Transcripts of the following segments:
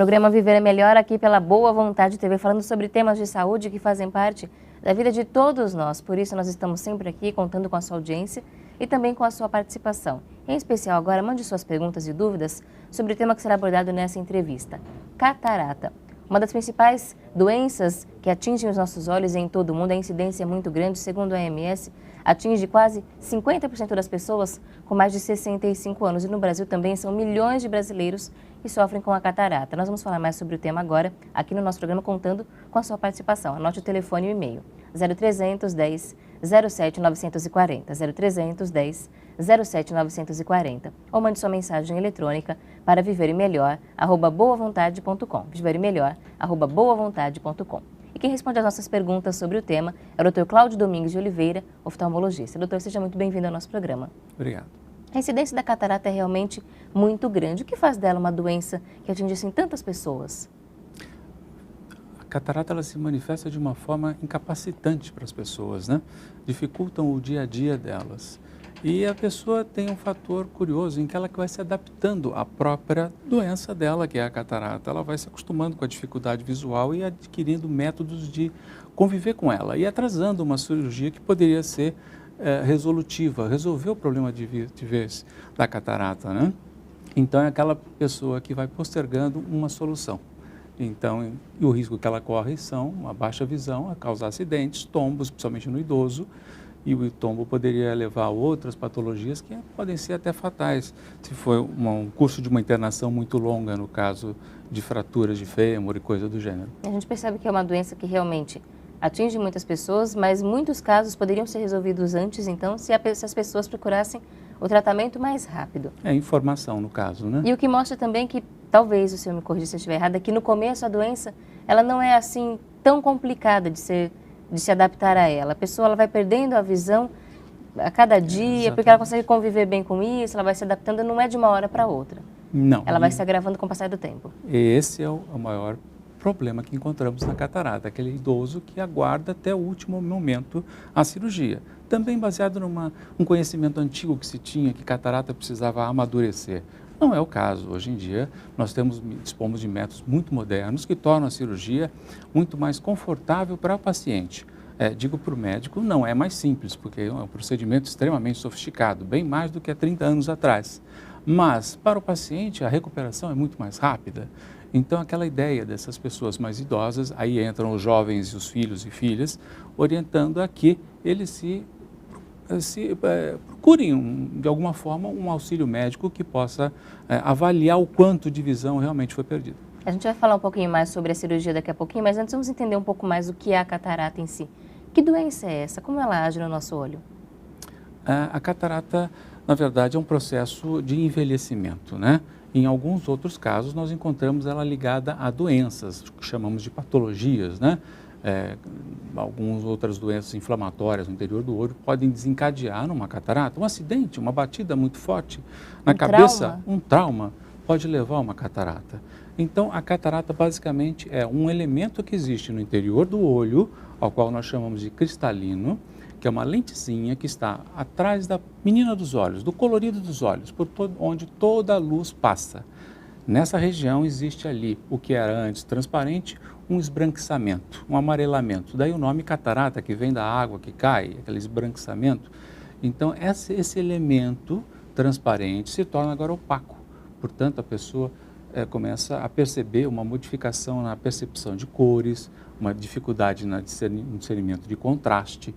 Programa Viver é Melhor aqui pela Boa Vontade TV, falando sobre temas de saúde que fazem parte da vida de todos nós. Por isso, nós estamos sempre aqui contando com a sua audiência e também com a sua participação. Em especial, agora, mande suas perguntas e dúvidas sobre o tema que será abordado nessa entrevista. Catarata. Uma das principais doenças que atingem os nossos olhos em todo o mundo, a incidência é muito grande, segundo a OMS, atinge quase 50% das pessoas com mais de 65 anos. E no Brasil também são milhões de brasileiros que sofrem com a catarata. Nós vamos falar mais sobre o tema agora, aqui no nosso programa, contando com a sua participação. Anote o telefone e o e-mail, 0310 07 940, 0310 07 940. Ou mande sua mensagem eletrônica para viveremelhor@boavontade.com, viveremelhor@boavontade.com. E quem responde às nossas perguntas sobre o tema é o Dr. Cláudio Domingues de Oliveira, oftalmologista. Doutor, seja muito bem-vindo ao nosso programa. Obrigado. A incidência da catarata é realmente muito grande. O que faz dela uma doença que atinge assim tantas pessoas? A catarata ela se manifesta de uma forma incapacitante para as pessoas, né? Dificultam o dia a dia delas. E a pessoa tem um fator curioso em que ela vai se adaptando à própria doença dela, que é a catarata. Ela vai se acostumando com a dificuldade visual e adquirindo métodos de conviver com ela e atrasando uma cirurgia que poderia ser resolutiva, resolver o problema de vez da catarata, né? Então é aquela pessoa que vai postergando uma solução. Então, e o risco que ela corre são uma baixa visão, a causar acidentes, tombos, principalmente no idoso, e o tombo poderia levar a outras patologias que podem ser até fatais, se for um curso de uma internação muito longa, no caso de fraturas de fêmur e coisa do gênero. A gente percebe que é uma doença que realmente atinge muitas pessoas, mas muitos casos poderiam ser resolvidos antes, então, se as pessoas procurassem o tratamento mais rápido. É informação, no caso, né? E o que mostra também que, talvez o senhor me corrija se eu estiver errada, que no começo a doença, ela não é assim tão complicada de se adaptar a ela. A pessoa ela vai perdendo a visão a cada dia, porque ela consegue conviver bem com isso, ela vai se adaptando, não é de uma hora para outra. Não. Ela vai se agravando com o passar do tempo. Esse é o maior problema que encontramos na catarata, aquele idoso que aguarda até o último momento a cirurgia. Também baseado num conhecimento antigo que se tinha, que catarata precisava amadurecer. Não é o caso. Hoje em dia, nós dispomos de métodos muito modernos que tornam a cirurgia muito mais confortável para o paciente. Digo para o médico, não é mais simples, porque é um procedimento extremamente sofisticado, bem mais do que há 30 anos atrás. Mas, para o paciente, a recuperação é muito mais rápida. Então, aquela ideia dessas pessoas mais idosas, aí entram os jovens e os filhos e filhas, orientando a que eles procurem, de alguma forma, um auxílio médico que possa avaliar o quanto de visão realmente foi perdido. A gente vai falar um pouquinho mais sobre a cirurgia daqui a pouquinho, mas antes vamos entender um pouco mais o que é a catarata em si. Que doença é essa? Como ela age no nosso olho? A catarata, na verdade, é um processo de envelhecimento, né? Em alguns outros casos, nós encontramos ela ligada a doenças, que chamamos de patologias, né? Algumas outras doenças inflamatórias no interior do olho podem desencadear numa catarata. Um acidente, uma batida muito forte na cabeça, um trauma, pode levar a uma catarata. Então, a catarata basicamente é um elemento que existe no interior do olho, ao qual nós chamamos de cristalino, que é uma lentezinha que está atrás da menina dos olhos, do colorido dos olhos, onde toda a luz passa. Nessa região existe ali o que era antes transparente, um esbranquiçamento, um amarelamento. Daí o nome catarata, que vem da água que cai, aquele esbranquiçamento. Então, esse elemento transparente se torna agora opaco. Portanto, a pessoa começa a perceber uma modificação na percepção de cores, uma dificuldade no discernimento de contraste.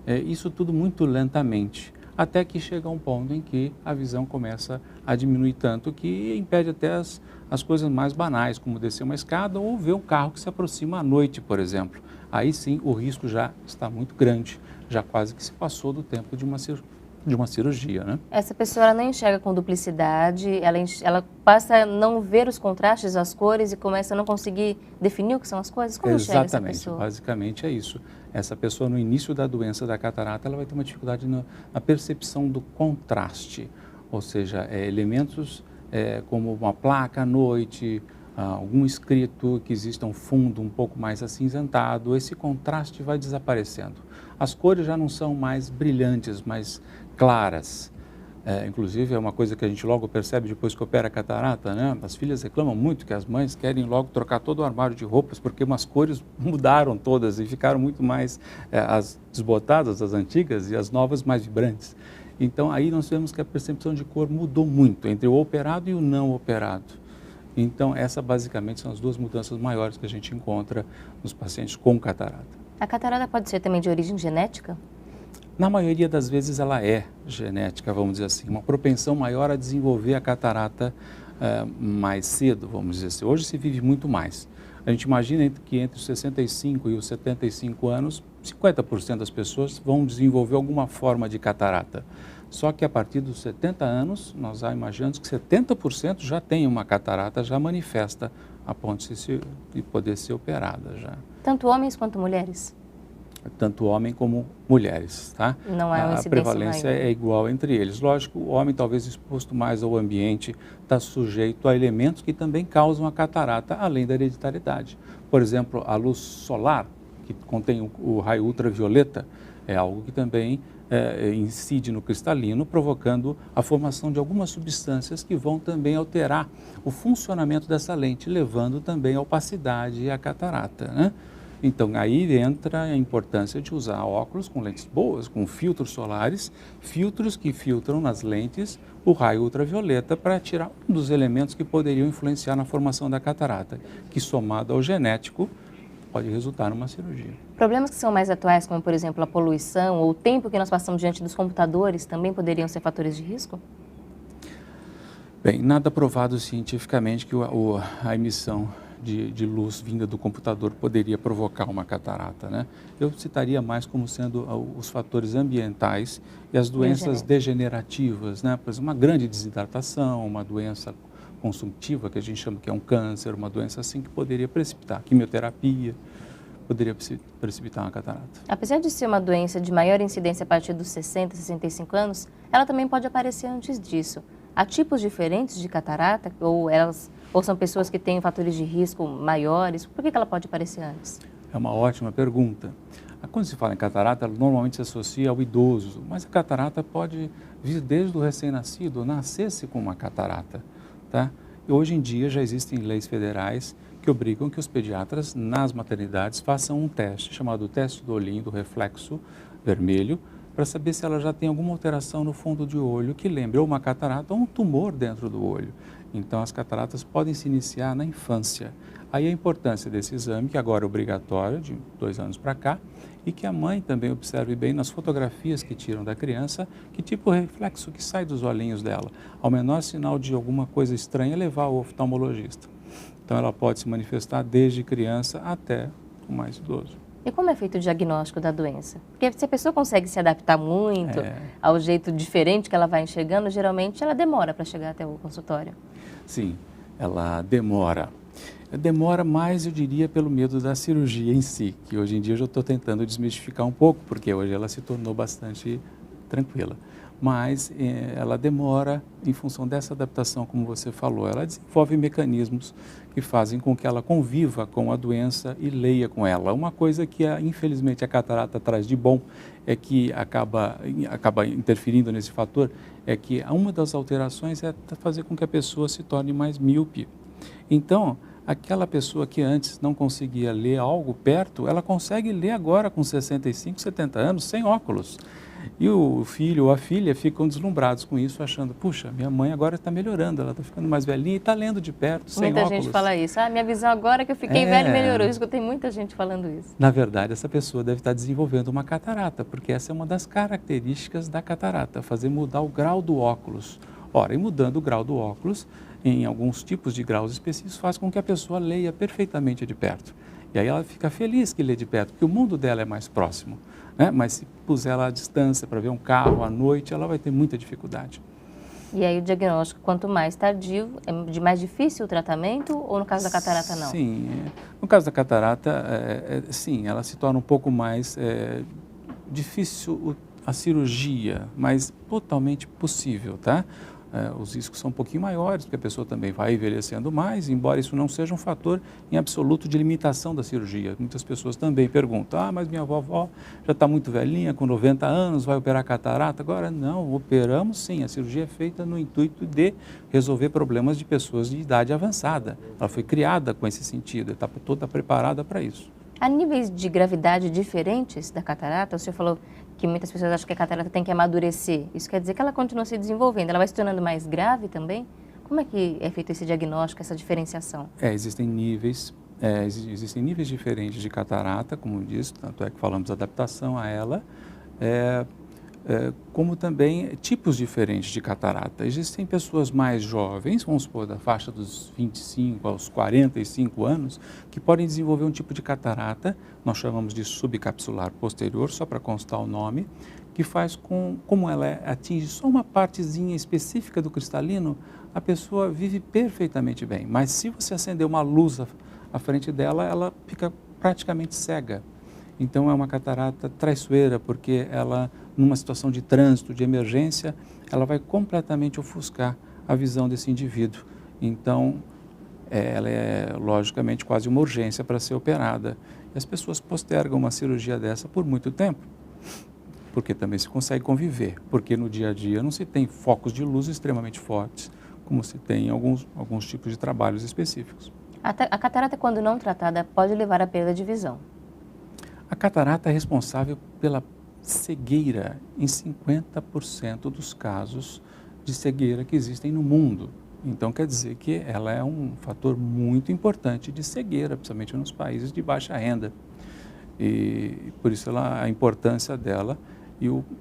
Isso tudo muito lentamente, até que chega um ponto em que a visão começa a diminuir tanto que impede até as coisas mais banais, como descer uma escada ou ver um carro que se aproxima à noite, por exemplo. Aí sim o risco já está muito grande, já quase que se passou do tempo de uma cirurgia, né? Essa pessoa ela não enxerga com duplicidade, ela passa a não ver os contrastes, as cores e começa a não conseguir definir o que são as coisas? Como enxerga essa pessoa? Exatamente, basicamente é isso. Essa pessoa no início da doença da catarata, ela vai ter uma dificuldade na percepção do contraste, ou seja, elementos como uma placa à noite, algum escrito que exista um fundo um pouco mais acinzentado, esse contraste vai desaparecendo. As cores já não são mais brilhantes, mais claras. Inclusive, é uma coisa que a gente logo percebe depois que opera a catarata, né? As filhas reclamam muito que as mães querem logo trocar todo o armário de roupas porque umas cores mudaram todas e ficaram muito mais as desbotadas, as antigas, e as novas mais vibrantes. Então, aí nós vemos que a percepção de cor mudou muito entre o operado e o não operado. Então, essa basicamente são as duas mudanças maiores que a gente encontra nos pacientes com catarata. A catarata pode ser também de origem genética? Na maioria das vezes ela é genética, vamos dizer assim, uma propensão maior a desenvolver a catarata mais cedo, vamos dizer assim. Hoje se vive muito mais. A gente imagina que entre os 65 e os 75 anos, 50% das pessoas vão desenvolver alguma forma de catarata. Só que a partir dos 70 anos, nós já imaginamos que 70% já tem uma catarata, já manifesta a ponto de poder ser operada já. Tanto homens quanto mulheres? Tanto homem como mulheres, tá? Não há uma incidência A prevalência maior. é igual entre eles. Lógico, o homem talvez exposto mais ao ambiente está sujeito a elementos que também causam a catarata, além da hereditariedade. Por exemplo, a luz solar, que contém o raio ultravioleta, é algo que também incide no cristalino, provocando a formação de algumas substâncias que vão também alterar o funcionamento dessa lente, levando também à opacidade e à catarata, né? Então, aí entra a importância de usar óculos com lentes boas, com filtros solares, filtros que filtram nas lentes o raio ultravioleta para tirar um dos elementos que poderiam influenciar na formação da catarata, que somado ao genético pode resultar numa cirurgia. Problemas que são mais atuais, como por exemplo a poluição ou o tempo que nós passamos diante dos computadores, também poderiam ser fatores de risco? Bem, nada provado cientificamente que a emissão de luz vinda do computador poderia provocar uma catarata, né? Eu citaria mais como sendo os fatores ambientais e as doenças degenerativas, né? Por exemplo, uma grande desidratação, uma doença consumptiva, que a gente chama que é um câncer, uma doença assim que poderia precipitar, quimioterapia, poderia precipitar uma catarata. Apesar de ser uma doença de maior incidência a partir dos 60, 65 anos, ela também pode aparecer antes disso. Há tipos diferentes de catarata ou são pessoas que têm fatores de risco maiores? Por que ela pode aparecer antes? É uma ótima pergunta. Quando se fala em catarata, ela normalmente se associa ao idoso, mas a catarata pode vir desde o recém-nascido, nascer-se com uma catarata, tá? E hoje em dia já existem leis federais que obrigam que os pediatras nas maternidades façam um teste chamado teste do olhinho, do reflexo vermelho, para saber se ela já tem alguma alteração no fundo de olho que lembre ou uma catarata ou um tumor dentro do olho. Então, as cataratas podem se iniciar na infância. Aí a importância desse exame, que agora é obrigatório, de 2 anos para cá, e que a mãe também observe bem nas fotografias que tiram da criança, que tipo de reflexo que sai dos olhinhos dela. Ao menor sinal de alguma coisa estranha, levar ao oftalmologista. Então, ela pode se manifestar desde criança até o mais idoso. E como é feito o diagnóstico da doença? Porque se a pessoa consegue se adaptar muito ao jeito diferente que ela vai enxergando, geralmente ela demora para chegar até o consultório. Sim, ela demora. Demora mais, eu diria, pelo medo da cirurgia em si, que hoje em dia eu já estou tentando desmistificar um pouco, porque hoje ela se tornou bastante tranquila. Mas ela demora em função dessa adaptação, como você falou. Ela desenvolve mecanismos que fazem com que ela conviva com a doença e leia com ela. Uma coisa que, infelizmente, a catarata traz de bom, é que acaba interferindo nesse fator, é que uma das alterações é fazer com que a pessoa se torne mais míope. Então, aquela pessoa que antes não conseguia ler algo perto, ela consegue ler agora com 65, 70 anos, sem óculos. E o filho ou a filha ficam deslumbrados com isso, achando, puxa, minha mãe agora está melhorando, ela está ficando mais velhinha e está lendo de perto, sem óculos. Muita gente fala isso. Minha visão agora que eu fiquei velha melhorou. Eu escutei muita gente falando isso. Na verdade, essa pessoa deve estar desenvolvendo uma catarata, porque essa é uma das características da catarata, fazer mudar o grau do óculos. Ora, e mudando o grau do óculos, em alguns tipos de graus específicos, faz com que a pessoa leia perfeitamente de perto. E aí ela fica feliz que lê de perto, porque o mundo dela é mais próximo, né? Mas se puser ela à distância para ver um carro à noite, ela vai ter muita dificuldade. E aí o diagnóstico, quanto mais tardio, é de mais difícil o tratamento, ou no caso da catarata não? Sim, no caso da catarata, sim, ela se torna um pouco mais difícil a cirurgia, mas totalmente possível, tá? os riscos são um pouquinho maiores, porque a pessoa também vai envelhecendo mais, embora isso não seja um fator em absoluto de limitação da cirurgia. Muitas pessoas também perguntam, mas minha vovó já está muito velhinha, com 90 anos, vai operar catarata? Agora, não, operamos sim, a cirurgia é feita no intuito de resolver problemas de pessoas de idade avançada. Ela foi criada com esse sentido, está toda preparada para isso. Há níveis de gravidade diferentes da catarata? O senhor falou que muitas pessoas acham que a catarata tem que amadurecer. Isso quer dizer que ela continua se desenvolvendo, ela vai se tornando mais grave também? Como é que é feito esse diagnóstico, essa diferenciação? Existem níveis diferentes de catarata, como disse, tanto é que falamos adaptação a ela, como também tipos diferentes de catarata. Existem pessoas mais jovens, vamos supor, da faixa dos 25 aos 45 anos, que podem desenvolver um tipo de catarata, nós chamamos de subcapsular posterior, só para constar o nome, que faz como ela atinge só uma partezinha específica do cristalino, a pessoa vive perfeitamente bem. Mas se você acender uma luz à frente dela, ela fica praticamente cega. Então é uma catarata traiçoeira, porque ela, numa situação de trânsito, de emergência, ela vai completamente ofuscar a visão desse indivíduo. Então, ela é logicamente quase uma urgência para ser operada. E as pessoas postergam uma cirurgia dessa por muito tempo, porque também se consegue conviver, porque no dia a dia não se tem focos de luz extremamente fortes, como se tem em alguns tipos de trabalhos específicos. A catarata, quando não tratada, pode levar à perda de visão. A catarata é responsável pela cegueira em 50% dos casos de cegueira que existem no mundo. Então, quer dizer que ela é um fator muito importante de cegueira, principalmente nos países de baixa renda. E por isso a importância dela,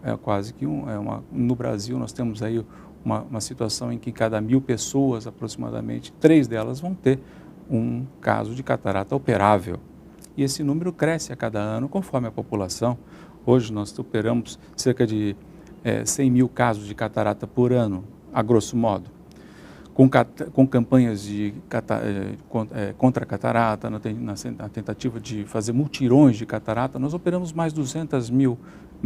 é quase que no Brasil nós temos aí uma situação em que cada 1.000 pessoas, aproximadamente, 3 delas vão ter um caso de catarata operável. E esse número cresce a cada ano conforme a população. Hoje nós operamos cerca de 100 mil casos de catarata por ano, a grosso modo. Com campanhas contra a catarata, na tentativa de fazer mutirões de catarata, nós operamos mais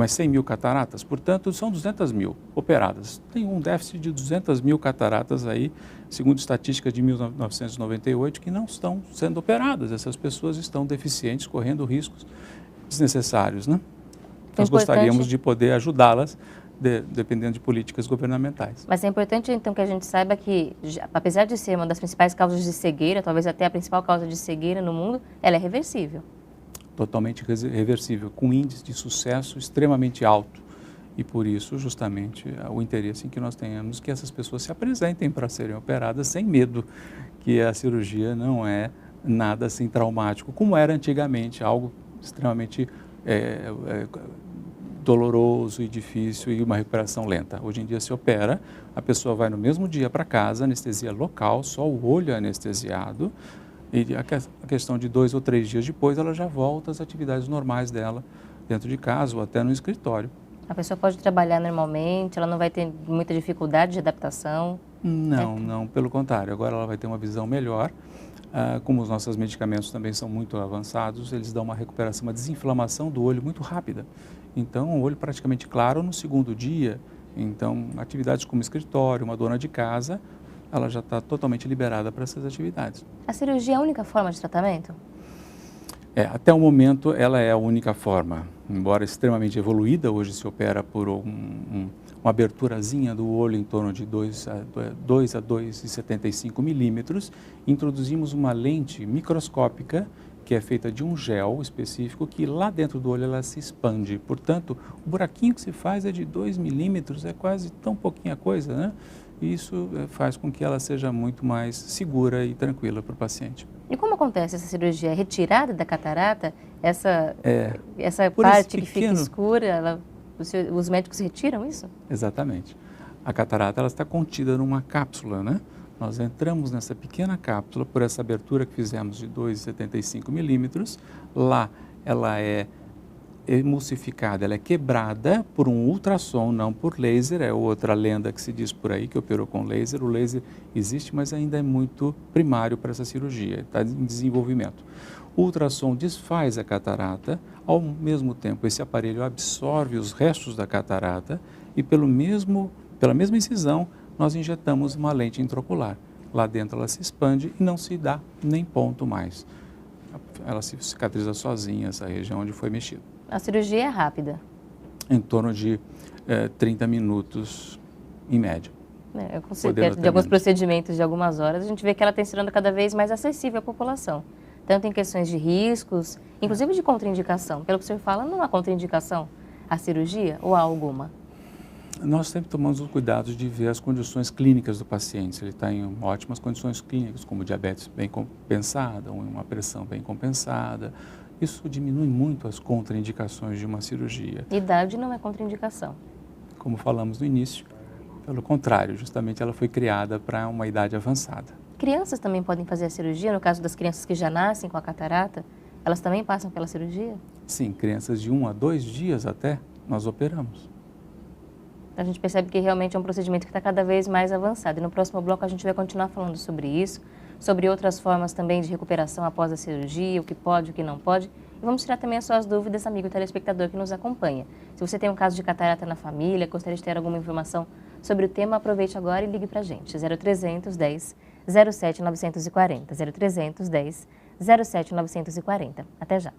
100 mil cataratas, portanto são 200 mil operadas. Tem um déficit de 200 mil cataratas aí, segundo estatísticas de 1998, que não estão sendo operadas. Essas pessoas estão deficientes, correndo riscos desnecessários, né? Nós gostaríamos de poder ajudá-las, dependendo de políticas governamentais. Mas é importante, então, que a gente saiba que, apesar de ser uma das principais causas de cegueira, talvez até a principal causa de cegueira no mundo, ela é reversível. Totalmente reversível, com índice de sucesso extremamente alto. E por isso, justamente, o interesse em que nós tenhamos que essas pessoas se apresentem para serem operadas sem medo, que a cirurgia não é nada assim traumático, como era antigamente, algo extremamente doloroso e difícil e uma recuperação lenta. Hoje em dia se opera, a pessoa vai no mesmo dia para casa, anestesia local, só o olho é anestesiado, e a questão de 2 ou 3 dias depois ela já volta às atividades normais dela, dentro de casa ou até no escritório. A pessoa pode trabalhar normalmente, ela não vai ter muita dificuldade de adaptação? Não, pelo contrário, agora ela vai ter uma visão melhor. Como os nossos medicamentos também são muito avançados, eles dão uma recuperação, uma desinflamação do olho muito rápida. Então, o olho praticamente claro no segundo dia. Então, atividades como escritório, uma dona de casa, ela já está totalmente liberada para essas atividades. A cirurgia é a única forma de tratamento? Até o momento, ela é a única forma. Embora extremamente evoluída, hoje se opera por uma aberturazinha do olho em torno de 2 a 2,75 milímetros. Introduzimos uma lente microscópica que é feita de um gel específico que lá dentro do olho ela se expande. Portanto, o buraquinho que se faz é de 2 milímetros, é quase tão pouquinha coisa, né? E isso faz com que ela seja muito mais segura e tranquila para o paciente. E como acontece essa cirurgia? É retirada da catarata? Essa parte que fica escura, os médicos retiram isso? Exatamente. A catarata ela está contida numa cápsula, né? Nós entramos nessa pequena cápsula por essa abertura que fizemos de 2,75 milímetros. Lá ela é emulsificada, ela é quebrada por um ultrassom, não por laser, é outra lenda que se diz por aí que operou com laser. O laser existe, mas ainda é muito primário para essa cirurgia, está em desenvolvimento. O ultrassom desfaz a catarata, ao mesmo tempo esse aparelho absorve os restos da catarata e pela mesma incisão nós injetamos uma lente intraocular. Lá dentro ela se expande e não se dá nem ponto mais. Ela se cicatriza sozinha, essa região onde foi mexido. A cirurgia é rápida? Em torno de 30 minutos, em média. Com certeza, de alguns procedimentos de algumas horas, a gente vê que ela tem se tornando cada vez mais acessível à população. Tanto em questões de riscos, inclusive de contraindicação. Pelo que o senhor fala, não há contraindicação à cirurgia ou há alguma? Nós sempre tomamos os cuidados de ver as condições clínicas do paciente. Se ele está em ótimas condições clínicas, como diabetes bem compensada, ou uma pressão bem compensada. Isso diminui muito as contraindicações de uma cirurgia. Idade não é contraindicação. Como falamos no início, pelo contrário, justamente ela foi criada para uma idade avançada. Crianças também podem fazer a cirurgia? No caso das crianças que já nascem com a catarata, elas também passam pela cirurgia? Sim, crianças de 1 a 2 dias até, nós operamos. A gente percebe que realmente é um procedimento que está cada vez mais avançado. E no próximo bloco a gente vai continuar falando sobre isso, sobre outras formas também de recuperação após a cirurgia, o que pode, o que não pode. E vamos tirar também as suas dúvidas, amigo telespectador que nos acompanha. Se você tem um caso de catarata na família, gostaria de ter alguma informação sobre o tema, aproveite agora e ligue para a gente. 0300 10 07 940. 0300 10 07 940. Até já.